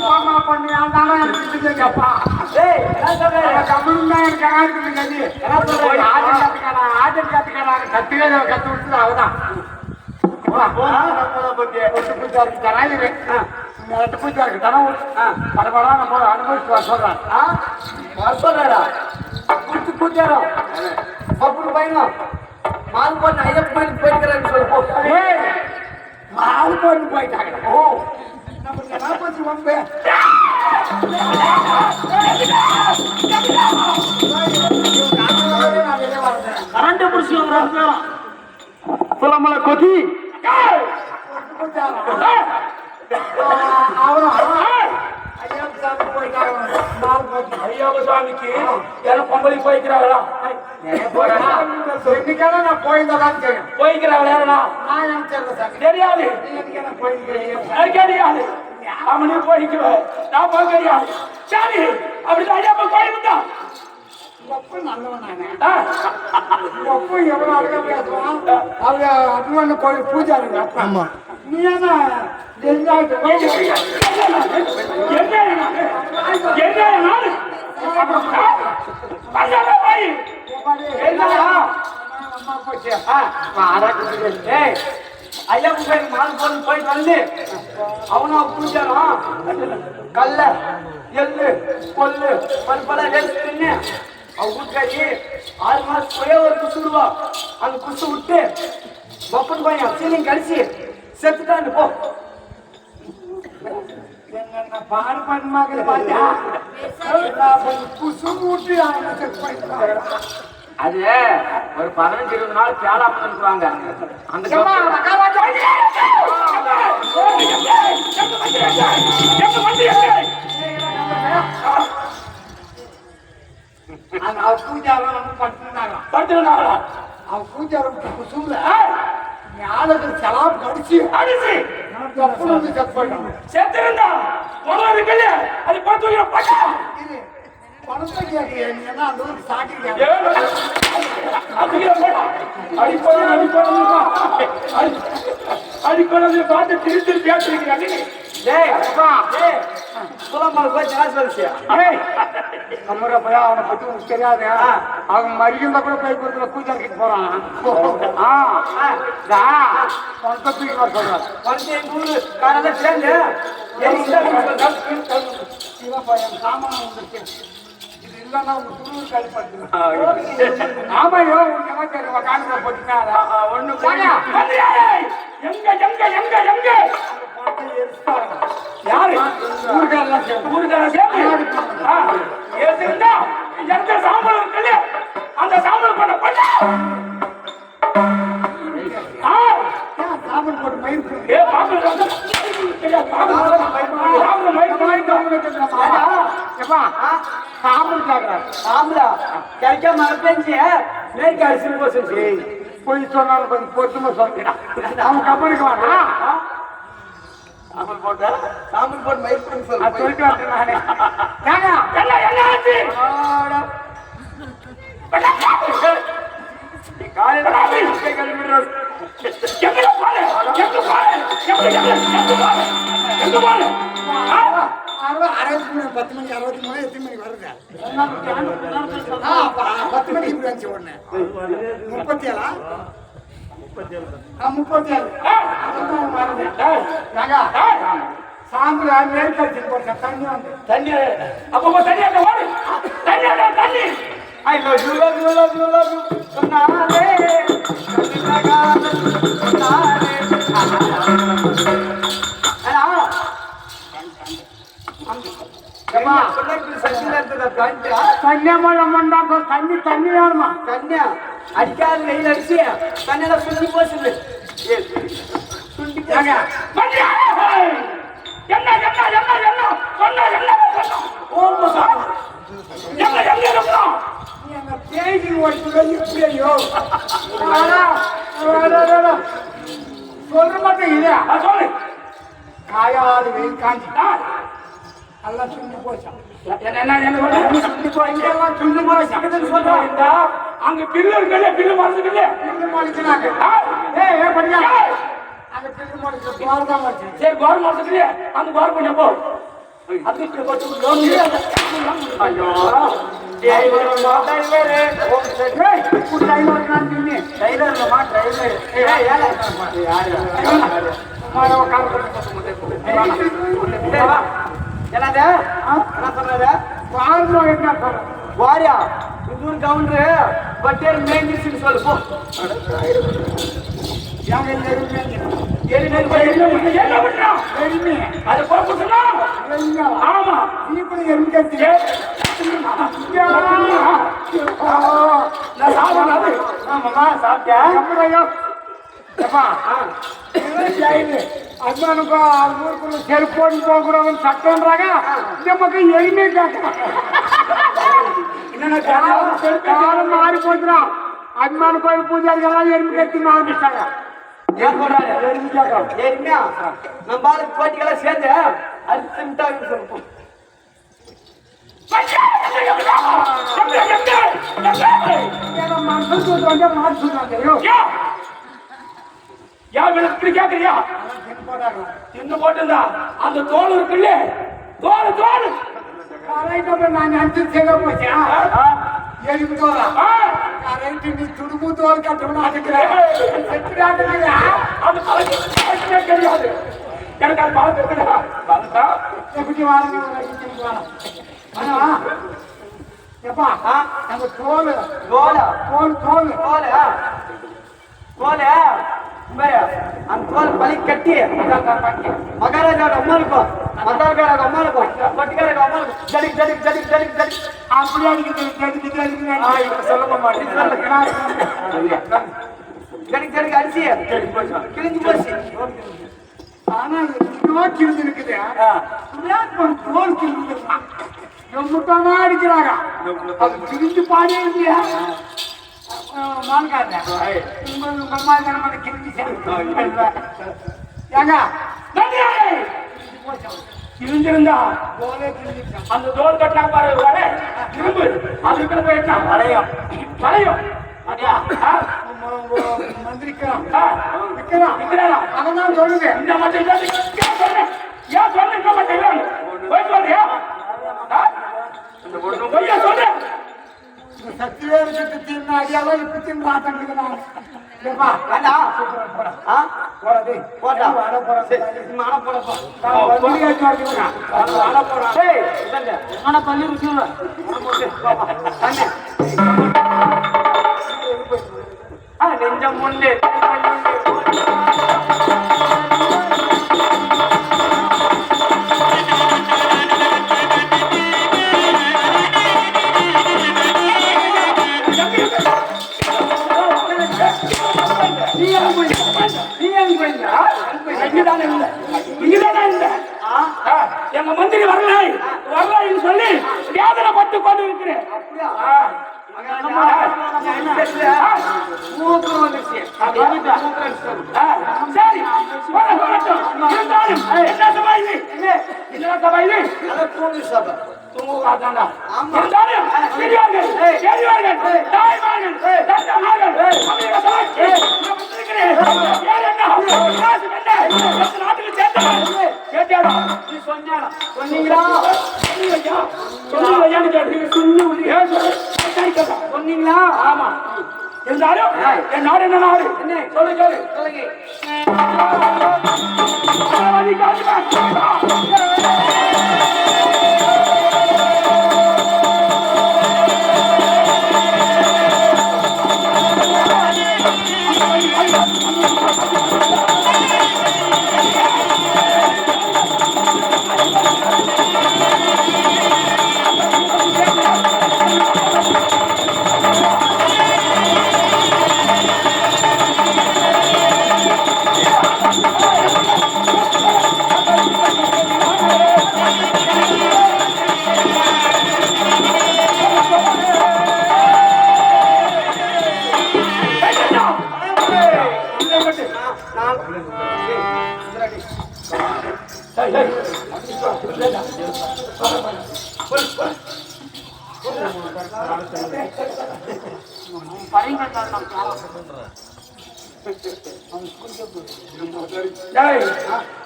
மாமா பண்ணி ஆனாலும் எனக்கு கேப்பா ஏய் என்ன சொல்ற கம்பெனி தான் எனக்கு கராருக்கு கதி என்ன சொல்ற ஆர்டர் காட்டுக்காரங்க கத்துவே கத்து விட்டு அவதான் பூஜாருக்கு தனம் படப்படா நம்ம அனுபவிச்சு வர சொல்றேன் சொல்றா குடிச்சு பூஜாரம் அப்புறம் பையனும் மால் பண்ண ஐயப்ப கோயிலுக்கு போயிருக்கிறேன்னு சொல்லுவோம் மாவு போட்டு போயிட்டாங்க ஓ நம்ம நாற்பத்தி ஒன்பது கரண்ட் புடிச்சு சொல்லமல கொதி ஐயப்ப சாமிக்கு எல்லாம் பொங்கலுக்கு போய்க்கிறாங்களா இன்னைக்கான நான் போயிருந்தான் தெரியும் போய்க்கிறாங்களா நான் எனக்கு தெரியாது தெரியாது அவனே போய்க்குவேன் நான் போக தெரியாது சாமி அப்படி ஐயப்ப கோயிலுக்கு தான் கோயில் பூஜா இருக்கு நீ ஐயா கோயில் மால் போட்டு போயிட்டு வந்து அவனா பூஜாரம் கல்ல எள்ளு கொல்லு பல்பல வேஸ்ட் அவ வீட்டுக்காரி 6 மாசம் ஒரே ஒரு குசு விடுவா அந்த குசு விட்டு பப்பன் பையன் சீலிங் கடிச்சு செத்துட்டான்னு போ பாடு பண்ணுமாங்க பாத்தியா குசு ஊட்டி அது ஒரு 15-20 நாள் பேலாம இருக்குவாங்க அந்த பூஜாரம் படுத்துனாங்க அவ பூஜாரம் குசும்ல ஆளுக்கு செலாப் கடிச்சு செத்துருந்தா அது பணத்தை கேட்க அந்த சாட்டி அடிப்படை பார்த்து திரு பேசுறீங்க அவனை பத்தி உனக்கு தெரியாது அவங்க மரியாதை கூட போய் கொடுத்துல பூஜா கிட்ட போறான் சொல்றான் சேர்ந்து சாமான இது இல்லைன்னா உங்க குரு கைப்பற்று ஆமாயோ உனக்கு காணிக்க போட்டுனா ஒண்ணு யாரு சாம்பல் இருக்குல்ல அந்த சாம்பல் பண்ண சாம்பல் போட்டு மயிர் சாம்பலா கிடைக்காம மறப்பேஞ்சு மேற்கு அரிசி போச்சு போய் சொன்னாலும் கொஞ்சம் பொறுத்துமா சொல்லிட்டான் அவன் கம்பெனிக்கு வாடா சாம்பல் போட்டு மயிர் பண்ணி சொல்லிட்டு வரேன் நானே 10 மணிக்கு 63 எத்தனை மணிக்கு வருது 10 மணிக்கு இப்படி வந்துச்சு உடனே 37 சாம்பல் மேல் கட்சி போட்ட தண்ணி வந்து தண்ணி அப்போ தண்ணி I love you, love you, love you, love you. Sonare, தண்ணி வேணுமா தண்ணியா அடிக்காத வெயில் அடிச்சு தண்ணியில சுண்டி போச்சு சுண்டி பேய்க்கு எப்படியோ சொல்ற மாட்டேன் இல்லையா சொல்லு காயாவது வெயில் காஞ்சிட்டா எல்லாம் சுண்டி போச்சான் அங்க பில்லு இருக்குல்ல பில்லு மறைச்சுக்கல பில்லு மறைச்சுனாங்க அங்க பில்லு மறைச்சு சரி கோர் மறைச்சுக்கலையே அந்த கோர் கொஞ்சம் போ அதுக்கு கொட்டு ஐயோ வாரியா இன்னொரு கவுண்டரு பட்டேர் மேஞ்சிச்சுன்னு சொல்லு போ ஆமா அம்மானுக்கு ஊருக்குள்ள செருப்போடு போகக்கூடாதுன்னு சட்டம்ன்றாங்க இந்த பக்கம் எளிமையை கேட்கலாம் காலம் மாறி போச்சுறான் அம்மானு கோயில் பூஜாரிகளாம் எறும்பு கட்டி ஆரம்பிச்சிட்டாங்க ஏன் சொல்றாரு எருமையா நம்ம ஆளுக்கு போட்டிகளை சேர்ந்து அரிசிட்டாங்க சொல்லுவோம் இன்னும் போட்டுருந்தா அந்த தோல் இருக்குல்ல தோல் தோல் நான் நினைச்சு செய்ய போச்சேன் எதுக்கு தோலா நீ துடுப்பு தோல் கட்டணும் அது கிடையாது எனக்கு அது பழம் இருக்குதா எப்படி வாங்க எப்பா நம்ம தோல் தோல் தோல் தோல் தோல் தோல் அந்த தோல் பழி கட்டி மகாராஜாவோட அம்மா இருக்கும் மதார்காரோட அம்மா இருக்கும் பட்டிக்காரோட அம்மா இருக்கும் ஜடிக் ஜடிக் ஜடிக் ஜடிக் ஜடிக் அப்படியே அடிக்கிறது சொல்ல மாட்டேன் ஜடிக் ஜடிக் அரிசி கிழிஞ்சு போச்சு ஆனா எவ்வளோ கிழிஞ்சு இருக்குது தோல் கிழிஞ்சு எவ்வளோட்டானா அடிக்கிறாங்க அது கிழிஞ்சு பாடியே இல்லையா கிழிஞ்சிருந்தா அந்த தோல் கட்டினா பாரு இரும்பு அதுக்கு போயிட்டா வளையும் வளையும் அவன் சொல்லுங்க இந்த மட்டும் ஏன் சொல்ல இந்த மட்டும் போய் சொல்றியா பொய்யா சொல்றேன் சத்தியவேலுக்கு தின்ன அடியாலும் இப்ப தின்னு நெஞ்சம் முன்னே எங்க மந்திரி வரலை வரலைன்னு சொல்லி வேதனை பட்டு கொண்டு இருக்கிறேன் சரி என்ன சபை என்ன சபை சொன்னீங்களா? ஆமா. இருந்தாலும் என் நாடு என்ன நாடு? சொல்லு சொல்லு சொல்லுங்க.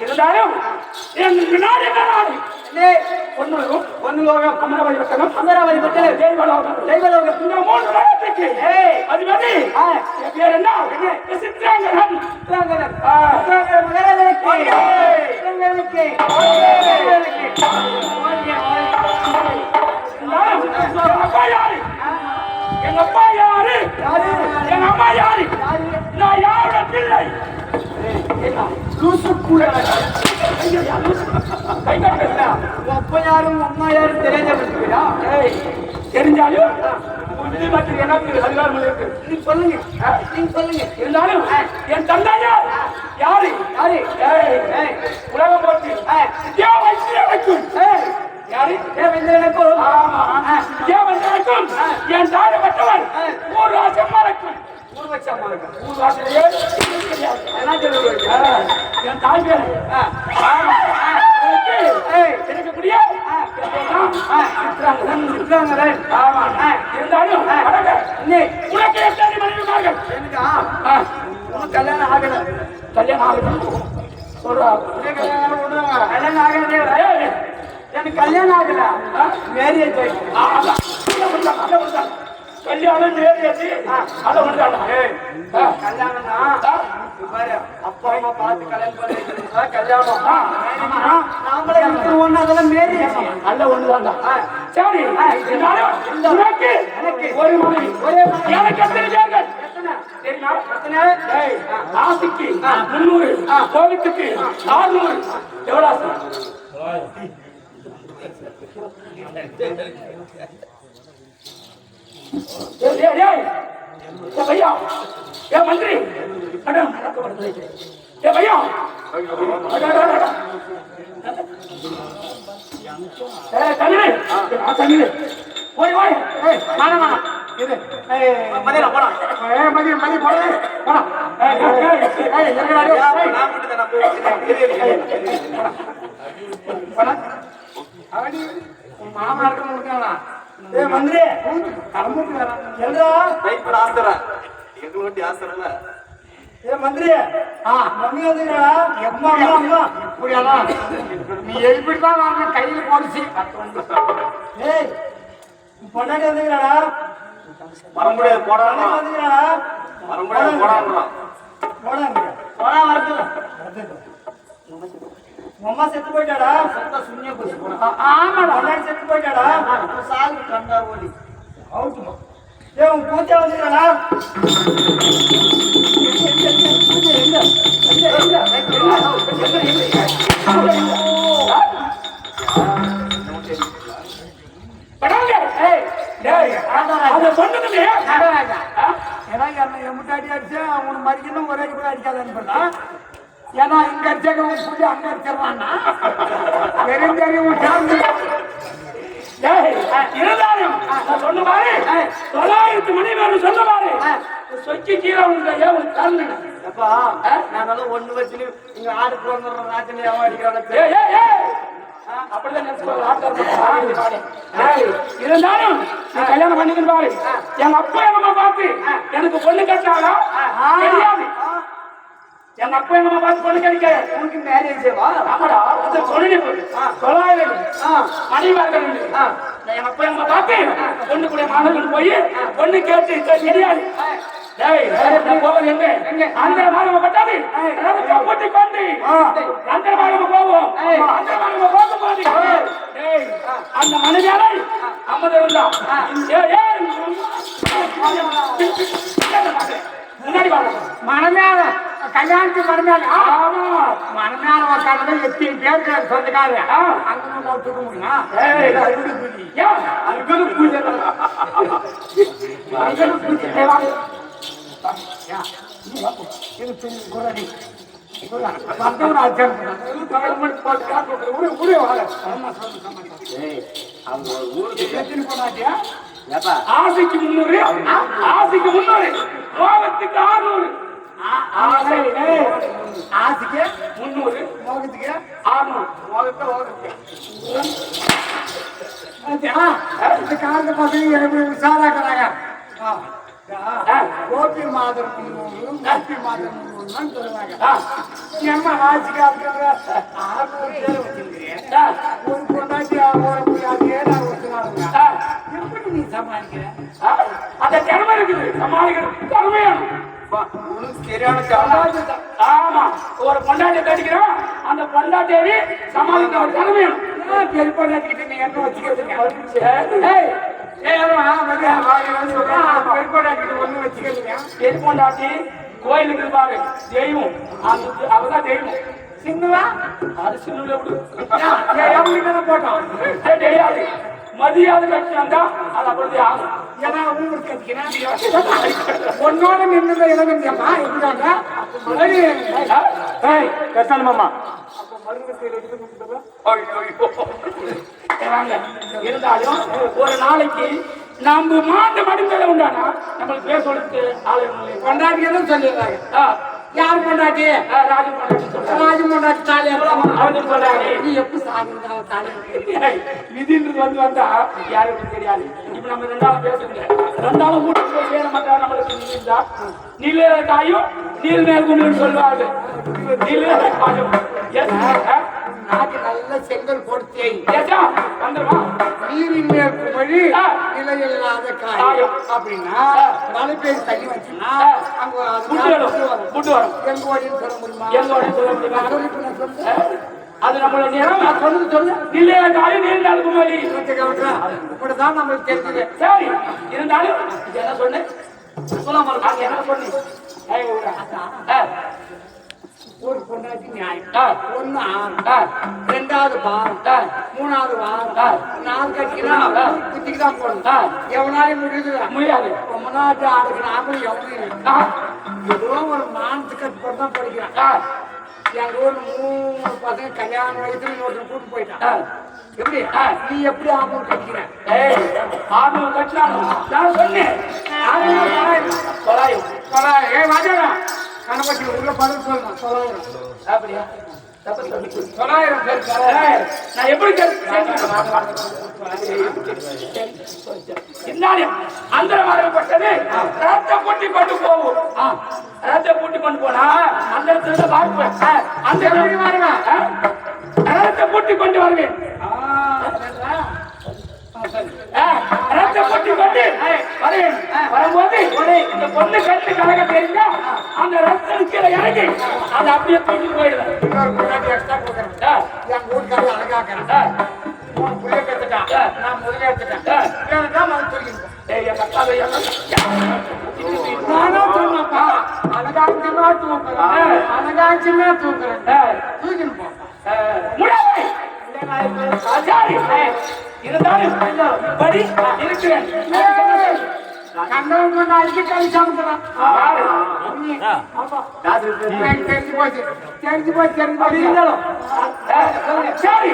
இருந்தாலும் எங்களுக்கு நாடு என்ன நாடு? ஒன்னுலோகம் அமராவதி பட்டணம், அமராவதி பட்டணம், தெய்வலோகம், தெய்வலோகம். இந்த 3 லோகத்துக்கு அதிபதி என் பேர் என்ன? சித்ராங்கரன். சித்ராங்கரன். சித்ராங்கரன் மகாராஜனுக்கு. சித்ராங்கரனுக்கு. எங்க அப்பா யாரு? எங்க அப்பா யாரு? எங்க அம்மா யாரு? நான் யாரோட பிள்ளை? அப்பா யாரும் அம்மா யாரும் தெரிஞ்சா தெரிஞ்சாலும் எனக்கு அதிகாரம் இருக்கு. நீ சொல்லுங்க, நீங்க சொல்லுங்க. இருந்தாலும் என் தந்தை யார்? யாரு? உலகம் போட்டு வைக்கும் யாரு? தேவேந்திரனுக்கும் தேவந்தனுக்கும் என் தாடு பட்டவன் ஊர் வாசம் மறக்கும். ஊர்வச்சம்மா இருக்கு. ஊர் வாசலையே என்ன சொல்லுங்க? என் தாய் பேர் இருக்கக்கூடிய சித்ராங்கரன். ஆமா. இருந்தாலும் உனக்கு எத்தனை மனைவிமார்கள்? எனக்கா கல்யாணம் ஆகல. கல்யாணம் ஆகுது சொல்றா. கல்யாணம் ஆகல. எனக்கு கல்யாணம் ஆகல. மேரேஜ் கல்யாணம் நேரடி அதை வந்தாங்க. கல்யாணம்னா பாரு, அப்பா அம்மா பார்த்து கல்யாணம் பண்ணி கல்யாணம். நாமளே இருக்கிறோம், அதெல்லாம் மேரேஜ். அல்ல ஒண்ணுதான்டா. சரி, உனக்கு ஒரு மனைவி, எனக்கு எத்தனை பேர்கள்? தெரியுமா? ஆசிக்கு 300, கோவித்துக்கு 600. எவ்வளோ ஆசை? भैया ये मंत्री ये भैया மாமா இருக்க மந்திரி மந்திரி மம்மி வந்துங்களா? அம்மா அம்மா அம்மா இப்படியெல்லாம் நீ எப்படிதான் வரணும் கையில் போடுச்சு. ஏய் பொண்டாட்டி வந்துங்களா? வந்துங்களா? போடா வரது. அம்மா செத்து போயிட்டாடா. ஆமாடா, பொண்டாட்டி செத்து போயிட்டாடா. சாகு கண்டா ஓடி அவுட்டுமா. ஏ உன் பூச்சா வந்துங்களா? முட்டாடி அடிச்சு அவனு மறிக்கணும் ஒரே கூட அடிக்காதுன்னு ஏன்னா இங்க அடிச்சாக்க பூஜை அங்க அடிச்சிடறான்னா இருந்தாலும் சொன்ன பாரு 900 மணி நேரம் சொன்ன பாரு சொக்கி கீழே உனக்கு தரணும். அப்பா நான் ஒண்ணு வச்சு இங்க ஆடு போடுற ராத்திரி அடிக்கிறாங்க. அப்படிதான் இருந்தாலும் கல்யாணம் பண்ணிக்கணும் பாரு. எங்க அப்பா எங்க பார்த்து எனக்கு பொண்ணு கட்டாளா தெரியாது. எங்க அப்பா எங்க பார்த்து பொண்ணு கிடைக்க உனக்கு மேரேஜ் ஆமாடா பொண்ணு 900 மணிவார்கள். எங்க அப்பா எங்க பார்த்து பொண்ணு கூட மாணவர்கள் போய் பொண்ணு கேட்டு தெரியாது. போவது எங்க அந்த மாணவ பட்டாது போட்டி கொண்டு அந்த மாணவ போவோம். அந்த மாணவ போகும்போது அந்த மனைவியாரை 50 இருந்தா முன்னாடி மனமேல கல்யாணத்துக்கு மனமேல மனமேல உட்காந்து எத்தனை பேர் சொந்தக்காரு அங்க தூக்க முடியுமா? ஆசைக்கு 300 ஆசைக்கு 300 மோகத்துக்கு 600 ஆசைக்கு 300 மோகத்துக்கு 600 இந்த காலத்து பசங்க எப்படி விசாராக்குறாங்க. கோபி மாதம் கோபி மாதம் சொல்லுவாங்க. ஏமா ராசிக்காரங்க 600 பேர் வச்சிருக்கிறேன். ஒரு பொண்டாட்டி அதே நான் ஒத்துனாலுங்க. எப்படி நீ சமாளிக்கிற? அந்த திறமை இருக்குது, சமாளிக்கிறது திறமையான சரியான காரணம். ஆமா, ஒரு பொண்டாட்டி கட்டிக்கிறோம், அந்த பொண்டாட்டியை சமாளிக்கிற ஒரு திறமையான பெரிய பொண்டாட்டிக்கிட்ட நீ என்ன வச்சுக்கிறதுங்க? பெருப்பொண்டாட்டி கோயிலுக்கு இருப்பாங்க தெய்வம், அவதான் தெய்வம். சின்னவா அது சின்ன போட்டோம் தெரியாது, மதியாதை கட்டினா அது அப்படி ஆகும். ஏன்னா உங்களுக்கு கட்டிக்கிறேன் ஒன்னோட நின்று இளவந்தியம்மா இருந்தாங்க. மாமா இருந்தாலும் ஒரு நாளைக்கு நம்ம மாண்டு மடிந்ததை உண்டானா நம்மளுக்கு பேர் கொடுத்து ஆளு கொண்டாட்டியதும் சொல்லிடுறாங்க. யார் கொண்டாட்டி? ராஜு கொண்டாட்டி சொல்றாங்க. ராஜு கொண்டாட்டி தாலி அவருக்கு சொல்றாங்க. நீ எப்படி சாகுறா தாலி? விதின்றது வந்தா யாருக்கும் தெரியாது. இப்ப நம்ம ரெண்டாவது பேசுங்க, ரெண்டாவது வீட்டுக்கு போய் சேர மாட்டா நம்மளுக்கு நின்றா நீல காயும் நீல் மேல் குண்டு சொல்லுவாங்க. நீல காயும் நாக்கு நல்ல செங்கல் கொடுத்தே வந்துருமா நீரின் மேல் வழி நிலையில்லாத காயம் அப்படின்னா மழை பெய்து தண்ணி வச்சுன்னா அங்க புட்டு வரும். எங்க ஓடின்னு சொல்ல முடியுமா? எங்க ஓடின்னு சொல்ல முடியுமா? அது நம்மளோட நேரம். நான் சொன்னது சொல்லு. இல்லையா காயும் நீர் நாளுக்கு மாதிரி இப்படிதான் நம்மளுக்கு தெரிஞ்சது. சரி, இருந்தாலும் என்ன சொன்னேன் சொல்லாம என்ன சொன்னேன்? ஒரு பொண்டாட்டி நியாயம். ஒண்ணு ரெண்டாவது பாரம், மூணாவது வாரம், நாலு கட்டிக்கலாம் குத்திக்கு தான் போடணும். எவனாலையும் முடியாது. ரொம்ப நாட்டு ஆடுக்கு நாமும் எவனையும் ஏதோ ஒரு மானத்து கட்டு தான் படிக்கிறான். என் ஊர்ல 3 பசங்க கல்யாண வயசுல இன்னொருத்தர் கூட்டு போயிட்டான். எப்படி நீ எப்படி ஆர்வம் கட்டிக்கிற? ஆர்வம் கட்டினாலும் நான் சொன்னேன் கணபதி உள்ள பதில் சொல்லணும். 900 அப்படியா? 900 பேர் நான் எப்படி அந்த வரப்பட்டது ரத்த பூட்டி கொண்டு போவோம். ரத்த பூட்டி கொண்டு போனா அந்த இடத்துல பார்ப்பேன். அந்த ரத்த பூட்டி கொண்டு வருவேன். ரத்த பூட்டி கொண்டு வருவேன். வரும்போது இந்த பொண்ணு கட்டு கலக தெரிஞ்சா அந்த ரத்தம் கீழே இறங்கி அதை அப்படியே தூக்கி போயிடுவேன். என் ஊருக்காரி அழகாக்கிறேன். 3 புள்ளைய கத்துட்டான். நான் முதல்ல எடுத்துட்டேன். நானும் சொன்னப்பா அழகாச்சுன்னா தூக்குறேன், அழகாச்சுன்னா தூக்குறேன். தூக்கின்னு போ இருந்தாலும் படி இருக்கிறேன். கண்டவங்க நாளைக்கு கை சாப்பிடுறான். தெரிஞ்சு போச்சு தெரிஞ்சு போச்சு தெரிஞ்சு போச்சு இருந்தாலும் சரி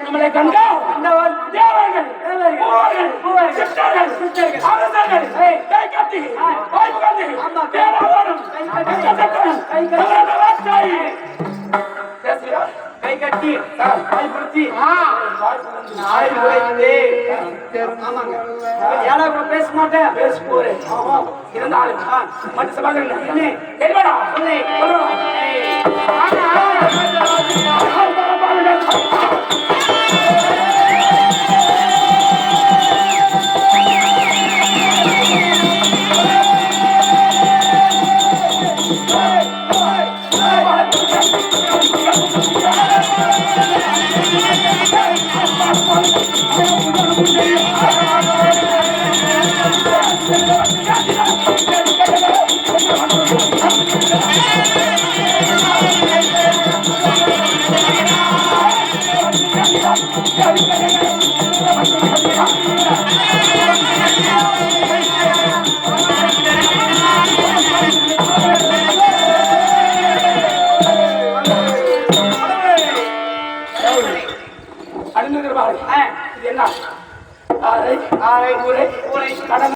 நம்மளை கண்டா தேவர்கள் அரசர்கள் கை கட்டி கை கட்டி பயன்படுத்தி ஏழாவது பேச மாட்டேன். பேச போறேன். இருந்தாலும் மற்ற சபாக்கள் தெரியுமாடா சொல்றேன். பாரு இது என்ன ஆரை ஊரை கடமை